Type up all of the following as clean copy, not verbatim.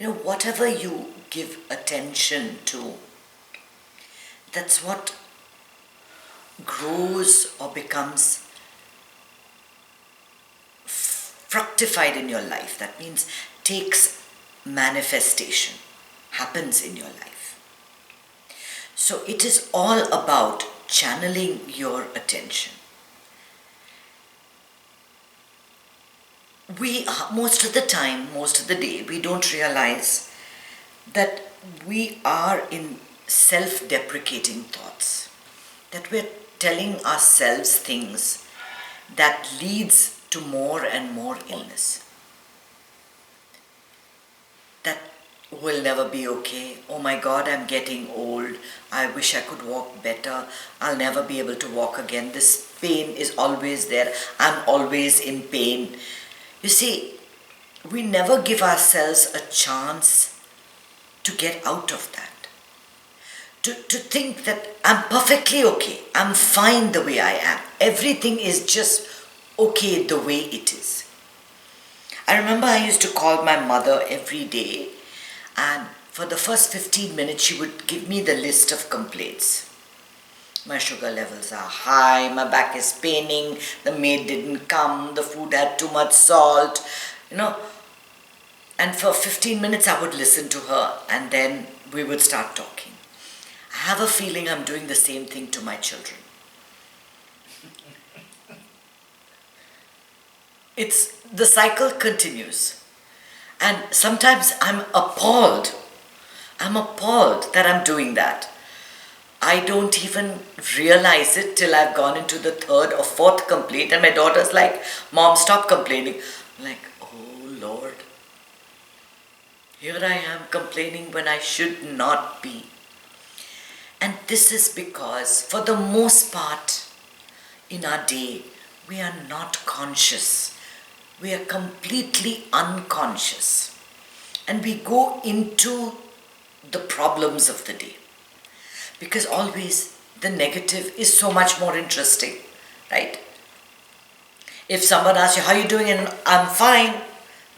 Whatever you give attention to, that's what grows or becomes fructified in your life. That means takes manifestation, happens in your life. So it is all about channeling your attention. We, most of the time, most of the day, we don't realize that we are in self-deprecating thoughts, that we're telling ourselves things that leads to more and more illness. That will never be okay. Oh my God, I'm getting old. I wish I could walk better. I'll never be able to walk again. This pain is always there. I'm always in pain. You see, we never give ourselves a chance to get out of that. To think that I'm perfectly okay. I'm fine the way I am. Everything is just okay the way it is. I remember I used to call my mother every day, and for the first 15 minutes she would give me the list of complaints. My sugar levels are high, my back is paining, the maid didn't come, the food had too much salt, And for 15 minutes I would listen to her, and then we would start talking. I have a feeling I'm doing the same thing to my children. The cycle continues. And sometimes I'm appalled. I'm appalled that I'm doing that. I don't even realize it till I've gone into the third or fourth complaint, and my daughter's like, Mom, stop complaining. I'm like, oh Lord, here I am complaining when I should not be. And this is because, for the most part, in our day, we are not conscious. We are completely unconscious. And we go into the problems of the day. Because always the negative is so much more interesting, right? If someone asks you, how are you doing? And I'm fine,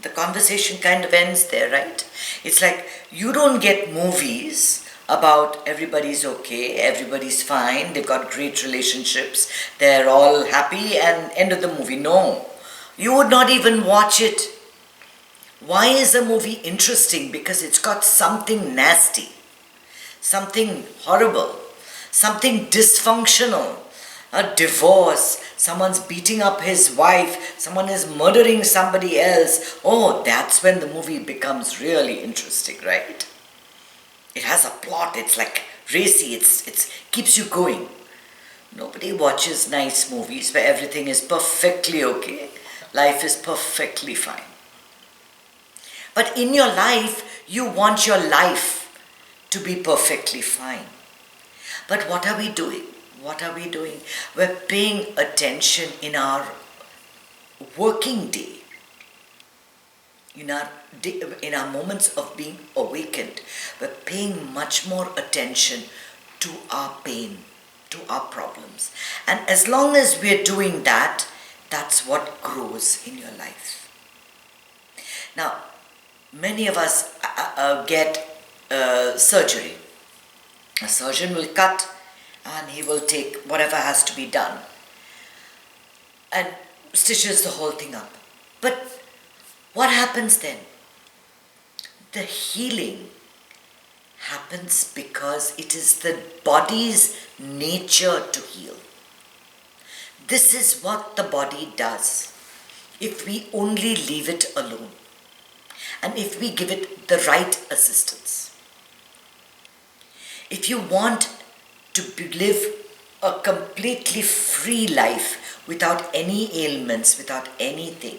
the conversation kind of ends there, right? It's like you don't get movies about everybody's okay, everybody's fine, they've got great relationships, they're all happy, and end of the movie. No, you would not even watch it. Why is a movie interesting? Because it's got something nasty, something horrible, something dysfunctional, a divorce, someone's beating up his wife, someone is murdering somebody else. Oh, that's when the movie becomes really interesting, right? It has a plot, it's like racy, it keeps you going. Nobody watches nice movies where everything is perfectly okay. Life is perfectly fine. But in your life, you want your life to be perfectly fine. But what are we doing? What are we doing? We're paying attention in our working day, in our moments of being awakened. We're paying much more attention to our pain, to our problems. And as long as we're doing that, that's what grows in your life. Now, many of us get surgery. A surgeon will cut and he will take whatever has to be done and stitches the whole thing up. But what happens then? The healing happens because it is the body's nature to heal. This is what the body does if we only leave it alone and if we give it the right assistance. If you want to live a completely free life without any ailments, without anything,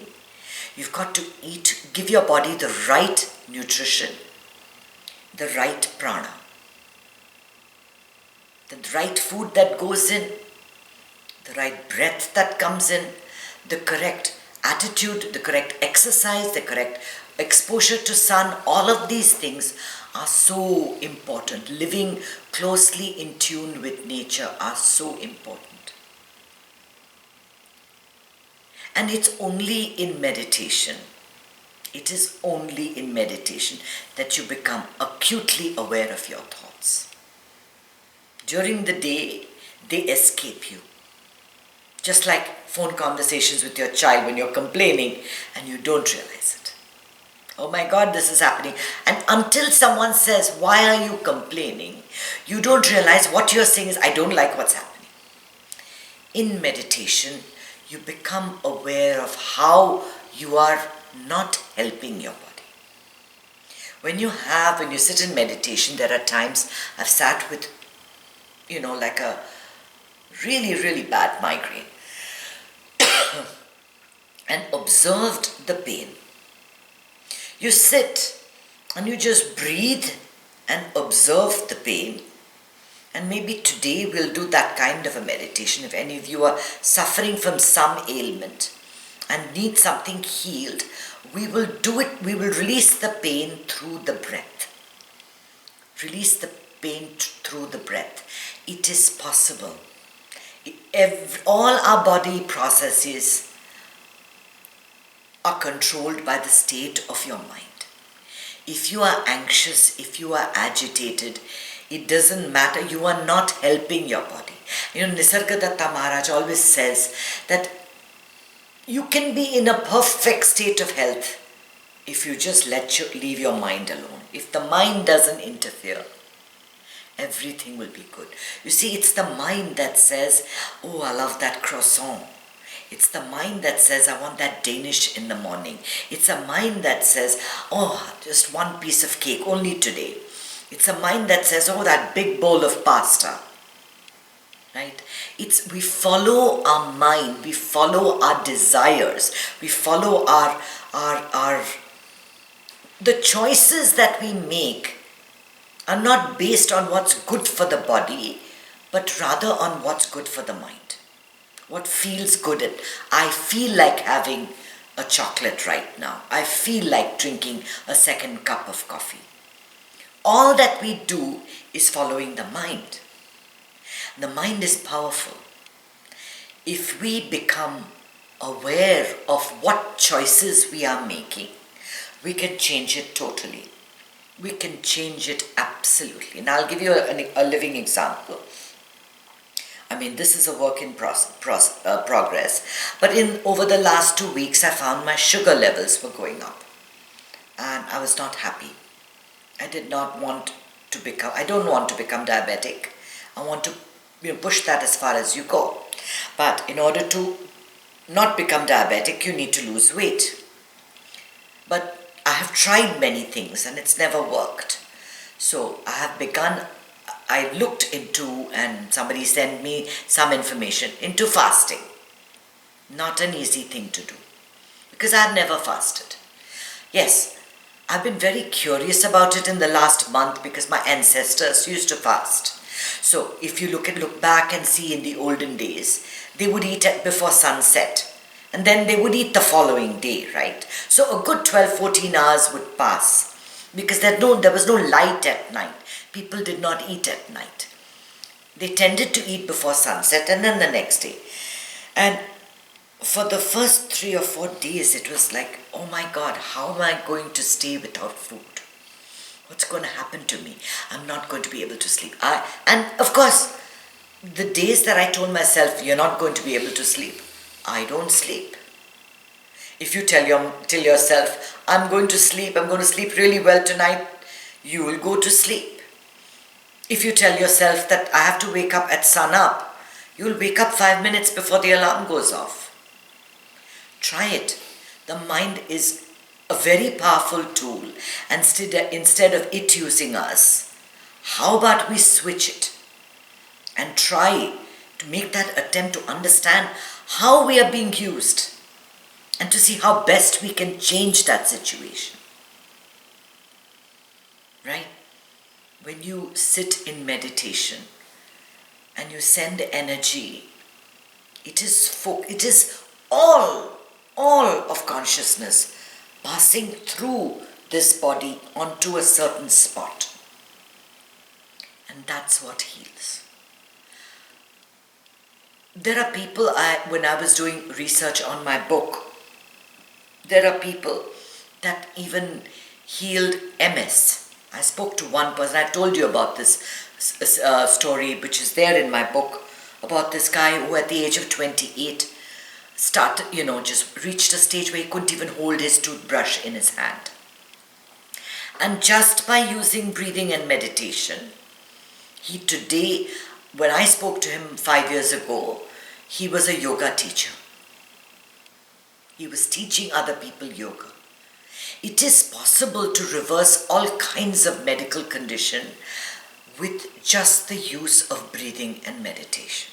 you've got to give your body the right nutrition, the right prana, the right food that goes in, the right breath that comes in, the correct attitude, the correct exercise, the correct exposure to sun. All of these things are so important. Living closely in tune with nature are so important. And it's only in meditation, It is only in meditation that you become acutely aware of your thoughts. During the day, they escape you. Just like phone conversations with your child when you're complaining and you don't realize it. Oh my God, this is happening. And until someone says, why are you complaining? You don't realize what you're saying is, I don't like what's happening. In meditation, you become aware of how you are not helping your body. When you sit in meditation, there are times I've sat with, like a really, really bad migraine and observed the pain. You sit and you just breathe and observe the pain. And maybe today we'll do that kind of a meditation. If any of you are suffering from some ailment and need something healed, we will do it. We will release the pain through the breath. Release the pain through the breath. It is possible. All our body processes are controlled by the state of your mind. If you are anxious, if you are agitated, it doesn't matter. You are not helping your body. Nisargadatta Maharaj always says that you can be in a perfect state of health if you just leave your mind alone. If the mind doesn't interfere, everything will be good. You see, it's the mind that says, oh, I love that croissant. It's the mind that says, I want that Danish in the morning. It's a mind that says, oh, just one piece of cake, only today. It's a mind that says, oh, that big bowl of pasta. Right? We follow our mind, we follow our desires, we follow the choices that we make are not based on what's good for the body, but rather on what's good for the mind. What feels good. I feel like having a chocolate right now. I feel like drinking a second cup of coffee. All that we do is following the mind. The mind is powerful. If we become aware of what choices we are making, we can change it totally. We can change it absolutely. And I'll give you a living example. This is a work in progress. But over the last 2 weeks, I found my sugar levels were going up. And I was not happy. I don't want to become diabetic. I want to push that as far as you go. But in order to not become diabetic, you need to lose weight. But I have tried many things and it's never worked. So I looked into, and somebody sent me some information into fasting. Not an easy thing to do, because I've never fasted. Yes, I've been very curious about it in the last month because my ancestors used to fast. So if you look back and see in the olden days, they would eat before sunset and then they would eat the following day, right? So a good 12-14 hours would pass because there was no light at night. People did not eat at night. They tended to eat before sunset and then the next day. And for the first 3 or 4 days, it was like, oh my God, how am I going to stay without food? What's going to happen to me? I'm not going to be able to sleep. And of course, the days that I told myself, you're not going to be able to sleep, I don't sleep. If you tell yourself, I'm going to sleep really well tonight, you will go to sleep. If you tell yourself that I have to wake up at sun up, you will wake up 5 minutes before the alarm goes off. Try it. The mind is a very powerful tool. And instead of it using us, how about we switch it and try to make that attempt to understand how we are being used and to see how best we can change that situation. Right? When you sit in meditation and you send energy, it is all of consciousness passing through this body onto a certain spot. And that's what heals. There are people, when I was doing research on my book, there are people that even healed MS. I spoke to one person, I told you about this story, which is there in my book, about this guy who at the age of 28 started, just reached a stage where he couldn't even hold his toothbrush in his hand. And just by using breathing and meditation, he today, when I spoke to him 5 years ago, he was a yoga teacher. He was teaching other people yoga. It is possible to reverse all kinds of medical condition with just the use of breathing and meditation.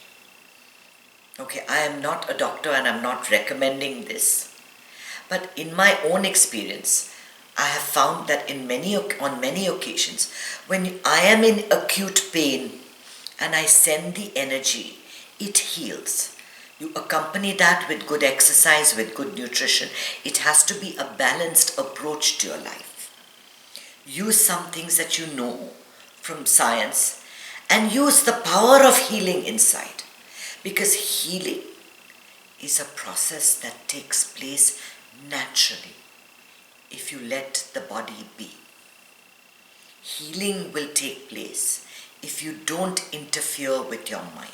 Okay, I am not a doctor and I'm not recommending this. But in my own experience, I have found that on many occasions, when I am in acute pain and I send the energy, it heals. You accompany that with good exercise, with good nutrition. It has to be a balanced approach to your life. Use some things that you know from science and use the power of healing inside. Because healing is a process that takes place naturally if you let the body be. Healing will take place if you don't interfere with your mind.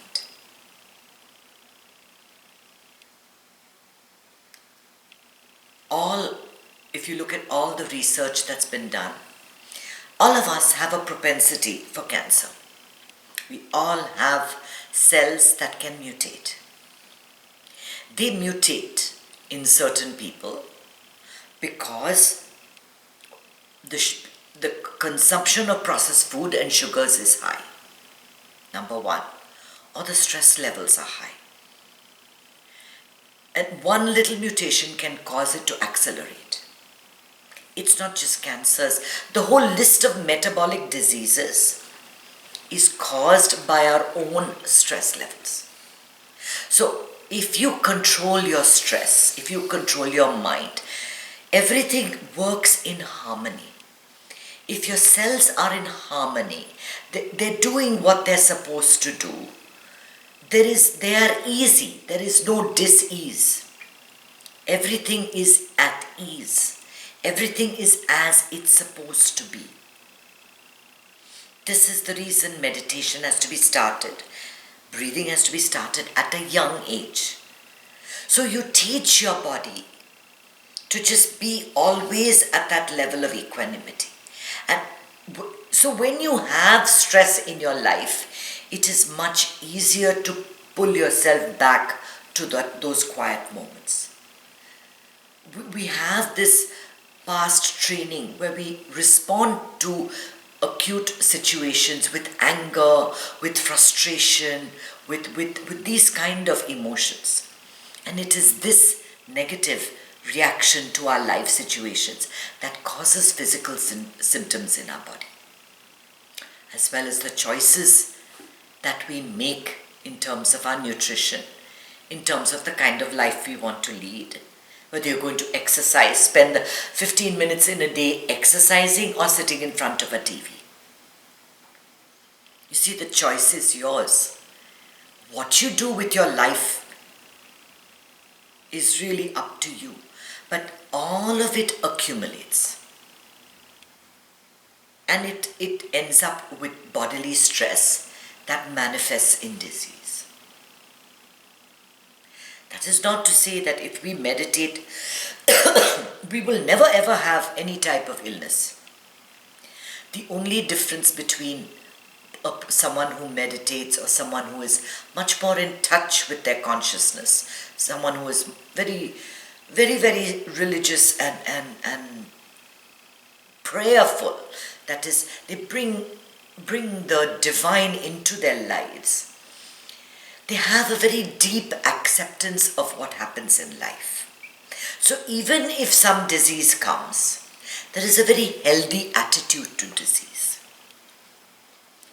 If you look at all the research that's been done, all of us have a propensity for cancer. We all have cells that can mutate. They mutate in certain people because the consumption of processed food and sugars is high, number one, or the stress levels are high. And one little mutation can cause it to accelerate. It's not just cancers. The whole list of metabolic diseases is caused by our own stress levels. So if you control your stress, if you control your mind, everything works in harmony. If your cells are in harmony, they're doing what they're supposed to do. They are easy. There is no dis-ease. Everything is at ease. Everything is as it's supposed to be. This is the reason meditation has to be started. Breathing has to be started at a young age. So you teach your body to just be always at that level of equanimity. And so when you have stress in your life, it is much easier to pull yourself back to those quiet moments. We have this past training where we respond to acute situations with anger, with frustration, with these kind of emotions. And it is this negative reaction to our life situations that causes physical symptoms in our body, as well as the choices that we make in terms of our nutrition, in terms of the kind of life we want to lead. Whether you're going to exercise, spend 15 minutes in a day exercising or sitting in front of a TV. You see, the choice is yours. What you do with your life is really up to you. But all of it accumulates. And it ends up with bodily stress that manifests in disease. That is not to say that if we meditate, we will never ever have any type of illness. The only difference between someone who meditates or someone who is much more in touch with their consciousness, someone who is very, very, very religious and prayerful, that is, they bring the divine into their lives. They have a very deep acceptance of what happens in life. So even if some disease comes, there is a very healthy attitude to disease.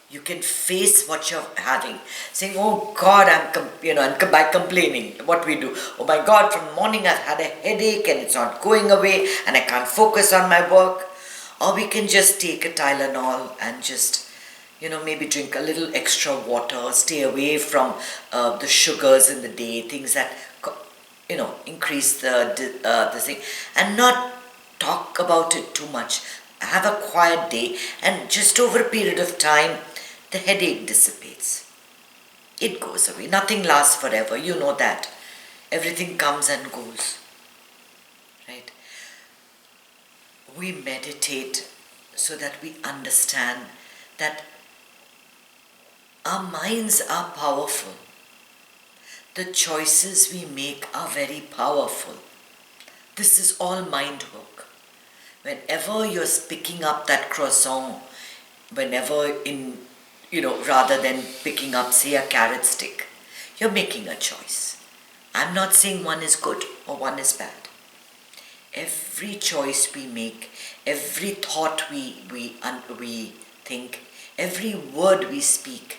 You can face what you're having, saying, oh God, and by complaining, what we do, oh my God, from morning I've had a headache and it's not going away and I can't focus on my work. Or we can just take a Tylenol and just maybe drink a little extra water, stay away from the sugars in the day, things that, increase the thing, and not talk about it too much. Have a quiet day, and just over a period of time, the headache dissipates. It goes away. Nothing lasts forever. You know that. Everything comes and goes. Right? We meditate so that we understand that our minds are powerful. The choices we make are very powerful. This is all mind work. Whenever you're picking up that croissant, rather than picking up, say, a carrot stick, you're making a choice. I'm not saying one is good or one is bad. Every choice we make, every thought we think, every word we speak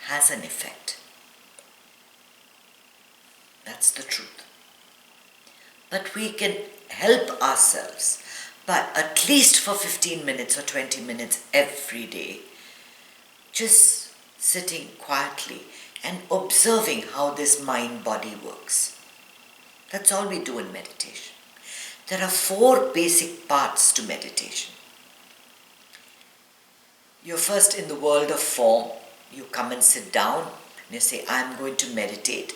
has an effect. That's the truth. But we can help ourselves by at least for 15 minutes or 20 minutes every day, just sitting quietly and observing how this mind-body works. That's all we do in meditation. There are 4 basic parts to meditation. You're first in the world of form. You come and sit down and you say, I'm going to meditate.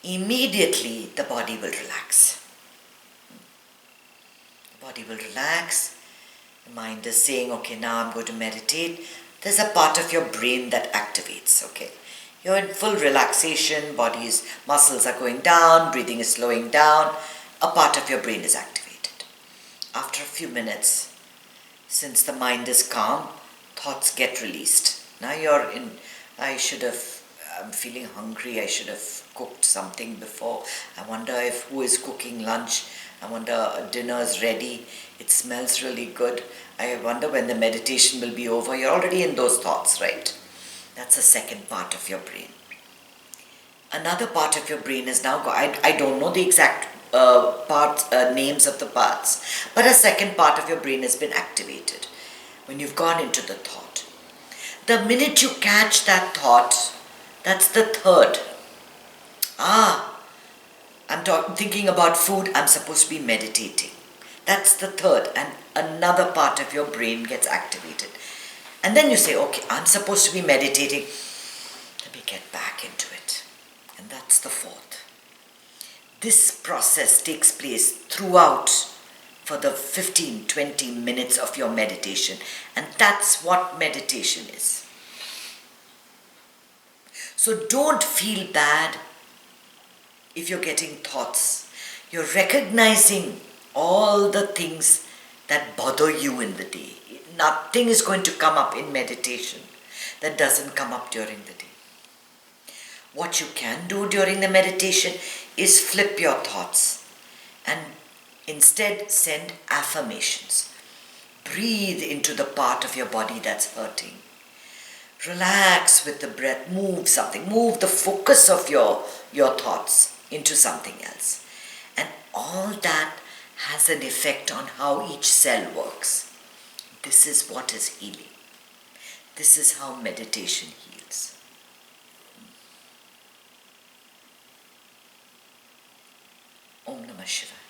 Immediately the body will relax. The body will relax. The mind is saying, okay, now I'm going to meditate. There's a part of your brain that activates, okay? You're in full relaxation, body's muscles are going down, breathing is slowing down. A part of your brain is activated. After a few minutes, since the mind is calm, thoughts get released. Now I'm feeling hungry, I should have cooked something before. I wonder who is cooking lunch. I wonder dinner's ready. It smells really good. I wonder when the meditation will be over. You're already in those thoughts, right? That's the second part of your brain. Another part of your brain is now, I don't know the exact names of the parts, but a second part of your brain has been activated when you've gone into the thought. The minute you catch that thought, that's the third. I'm thinking about food, I'm supposed to be meditating. That's the third, and another part of your brain gets activated. And then you say, okay, I'm supposed to be meditating. Let me get back into it. And that's the fourth. This process takes place throughout for the 15-20 minutes of your meditation. And that's what meditation is. So don't feel bad if you're getting thoughts. You're recognizing all the things that bother you in the day. Nothing is going to come up in meditation that doesn't come up during the day. What you can do during the meditation is flip your thoughts and instead send affirmations. Breathe into the part of your body that's hurting. Relax with the breath. Move something. Move the focus of your thoughts into something else. And all that has an effect on how each cell works. This is what is healing. This is how meditation heals. Om Namah Shivaya.